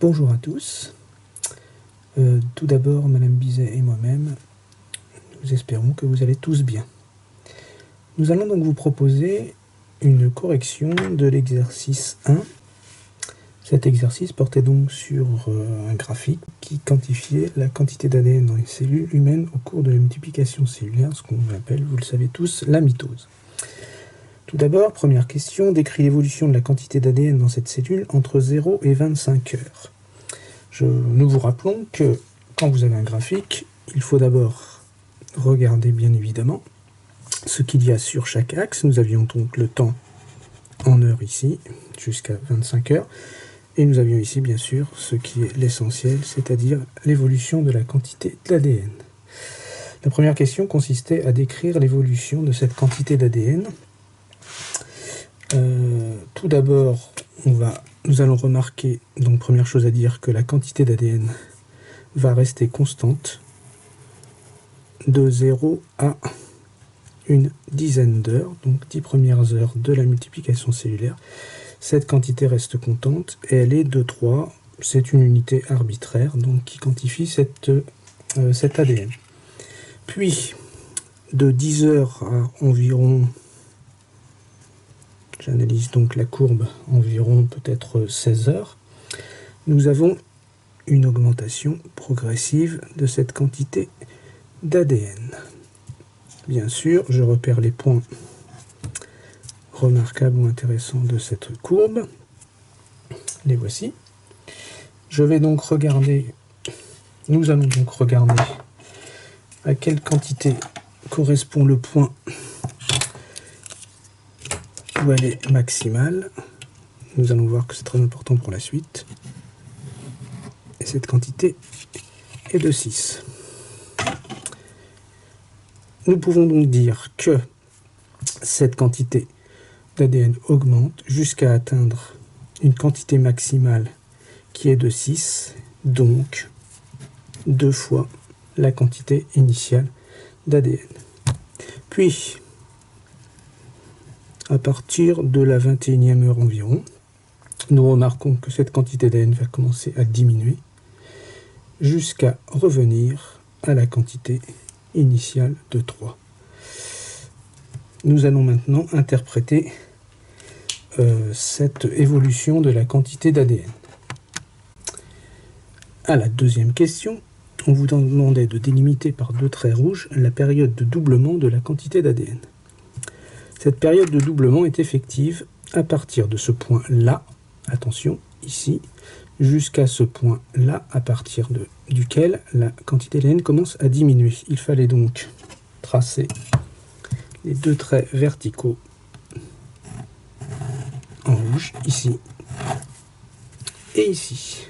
Bonjour à tous. Tout d'abord, Madame Bizet et moi-même, nous espérons que vous allez tous bien. Nous allons donc vous proposer une correction de l'exercice 1. Cet exercice portait donc sur un graphique qui quantifiait la quantité d'ADN dans les cellules humaines au cours de la multiplication cellulaire, ce qu'on appelle, vous le savez tous, la mitose. Tout d'abord, première question, décrit l'évolution de la quantité d'ADN dans cette cellule entre 0 et 25 heures. Nous vous rappelons que quand vous avez un graphique, il faut d'abord regarder bien évidemment ce qu'il y a sur chaque axe. Nous avions donc le temps en heures ici, jusqu'à 25 heures, et nous avions ici bien sûr ce qui est l'essentiel, c'est-à-dire l'évolution de la quantité d'ADN. La première question consistait à décrire l'évolution de cette quantité d'ADN. Tout d'abord, nous allons remarquer, donc première chose à dire, que la quantité d'ADN va rester constante de 0 à une dizaine d'heures, donc 10 premières heures de la multiplication cellulaire. Cette quantité reste constante et elle est de 3, c'est une unité arbitraire donc qui quantifie cet ADN. Puis, de 10 heures à environ, j'analyse donc la courbe, environ peut-être 16 heures, nous avons une augmentation progressive de cette quantité d'ADN. Bien sûr, je repère les points remarquables ou intéressants de cette courbe. Les voici. Nous allons donc regarder à quelle quantité correspond le point où elle est maximale. Nous allons voir que c'est très important pour la suite. Et cette quantité est de 6. Nous pouvons donc dire que cette quantité d'ADN augmente jusqu'à atteindre une quantité maximale qui est de 6, donc 2 fois la quantité initiale d'ADN. Puis, à partir de la 21e heure environ, nous remarquons que cette quantité d'ADN va commencer à diminuer jusqu'à revenir à la quantité initiale de 3. Nous allons maintenant interpréter cette évolution de la quantité d'ADN. À la deuxième question, on vous demandait de délimiter par 2 traits rouges la période de doublement de la quantité d'ADN. Cette période de doublement est effective à partir de ce point-là, attention, ici, jusqu'à ce point-là, à partir duquel la quantité d'ADN commence à diminuer. Il fallait donc tracer les 2 traits verticaux en rouge, ici et ici.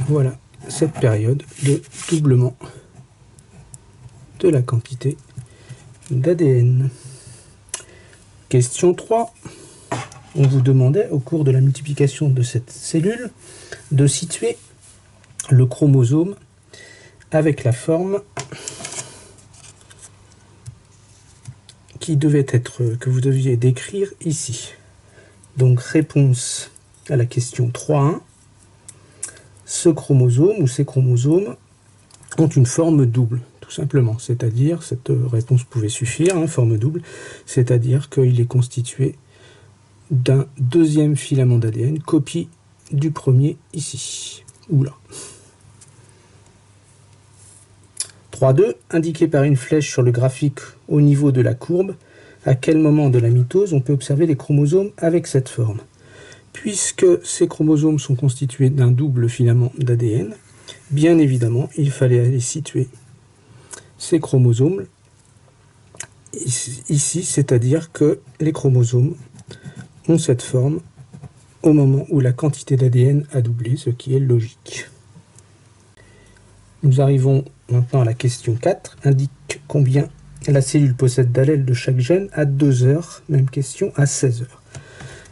Voilà cette période de doublement de la quantité d'ADN. Question 3. On vous demandait, au cours de la multiplication de cette cellule, de situer le chromosome avec la forme que vous deviez décrire ici. Donc, réponse à la question 3.1. Ce chromosome ou ces chromosomes ont une forme double, tout simplement. C'est-à-dire, cette réponse pouvait suffire, forme double, c'est-à-dire qu'il est constitué d'un deuxième filament d'ADN, copie du premier ici, ou là. 3.2, indiqué par une flèche sur le graphique au niveau de la courbe, à quel moment de la mitose on peut observer les chromosomes avec cette forme. Puisque ces chromosomes sont constitués d'un double filament d'ADN, bien évidemment, il fallait aller situer ces chromosomes ici, c'est-à-dire que les chromosomes ont cette forme au moment où la quantité d'ADN a doublé, ce qui est logique. Nous arrivons maintenant à la question 4, indique combien la cellule possède d'allèles de chaque gène à 2 heures, même question à 16 heures.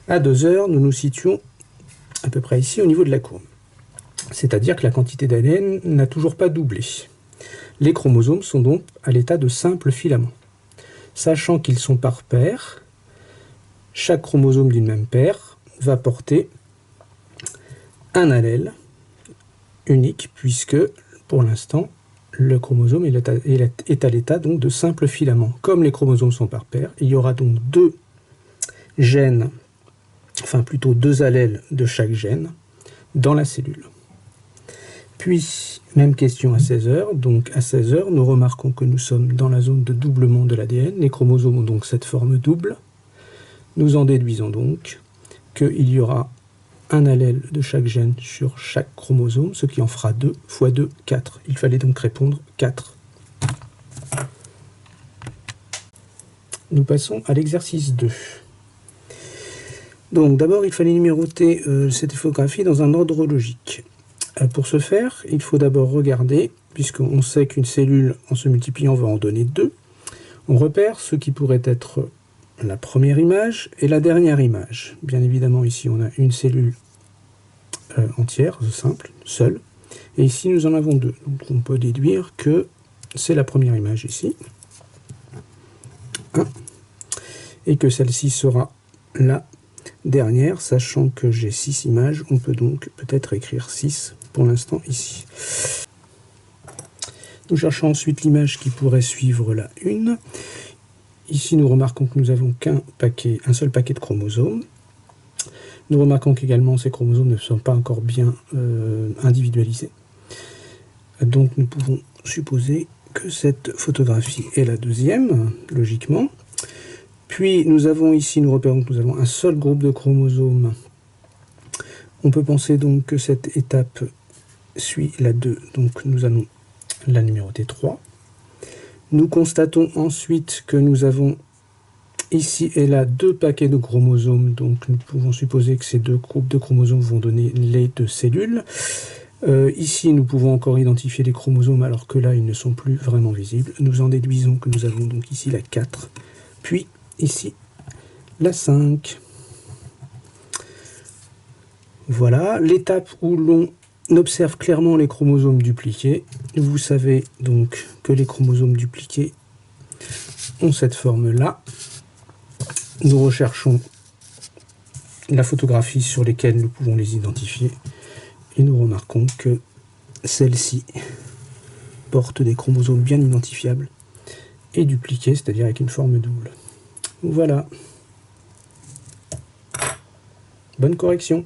À 2 heures, nous nous situons à peu près ici au niveau de la courbe. C'est-à-dire que la quantité d'ADN n'a toujours pas doublé. Les chromosomes sont donc à l'état de simples filaments. Sachant qu'ils sont par paire, chaque chromosome d'une même paire va porter un allèle unique, puisque pour l'instant, le chromosome est à l'état donc de simple filament. Comme les chromosomes sont par paire, il y aura donc deux gènes, enfin plutôt deux allèles de chaque gène dans la cellule. Puis, même question à 16 heures. Donc à 16 heures, nous remarquons que nous sommes dans la zone de doublement de l'ADN. Les chromosomes ont donc cette forme double. Nous en déduisons donc qu'il y aura un allèle de chaque gène sur chaque chromosome, ce qui en fera 2 fois 2, 4. Il fallait donc répondre 4. Nous passons à l'exercice 2. Donc d'abord, il fallait numéroter cette photographie dans un ordre logique. Pour ce faire, il faut d'abord regarder, puisqu'on sait qu'une cellule, en se multipliant, va en donner 2. On repère ce qui pourrait être la première image et la dernière image. Bien évidemment, ici, on a une cellule entière, simple, seule. Et ici, nous en avons 2. Donc, on peut déduire que c'est la première image ici. 1. Et que celle-ci sera la dernière, sachant que j'ai 6 images. On peut donc peut-être écrire 6 pour l'instant ici. Nous cherchons ensuite l'image qui pourrait suivre la 1. Ici, nous remarquons que nous avons un seul paquet de chromosomes. Nous remarquons qu'également ces chromosomes ne sont pas encore bien individualisés. Donc nous pouvons supposer que cette photographie est la deuxième, logiquement. Puis nous avons ici, nous repérons que nous avons un seul groupe de chromosomes. On peut penser donc que cette étape suit la 2, donc nous allons la numéroter 3. Nous constatons ensuite que nous avons ici et là 2 paquets de chromosomes, donc nous pouvons supposer que ces 2 groupes de chromosomes vont donner les 2 cellules. Ici, nous pouvons encore identifier les chromosomes alors que là, ils ne sont plus vraiment visibles. Nous en déduisons que nous avons donc ici la 4, puis ici la 5. Voilà, l'étape où l'on observe clairement les chromosomes dupliqués. Vous savez donc que les chromosomes dupliqués ont cette forme-là. Nous recherchons la photographie sur lesquelles nous pouvons les identifier et nous remarquons que celle-ci porte des chromosomes bien identifiables et dupliqués, c'est-à-dire avec une forme double. Voilà. Bonne correction.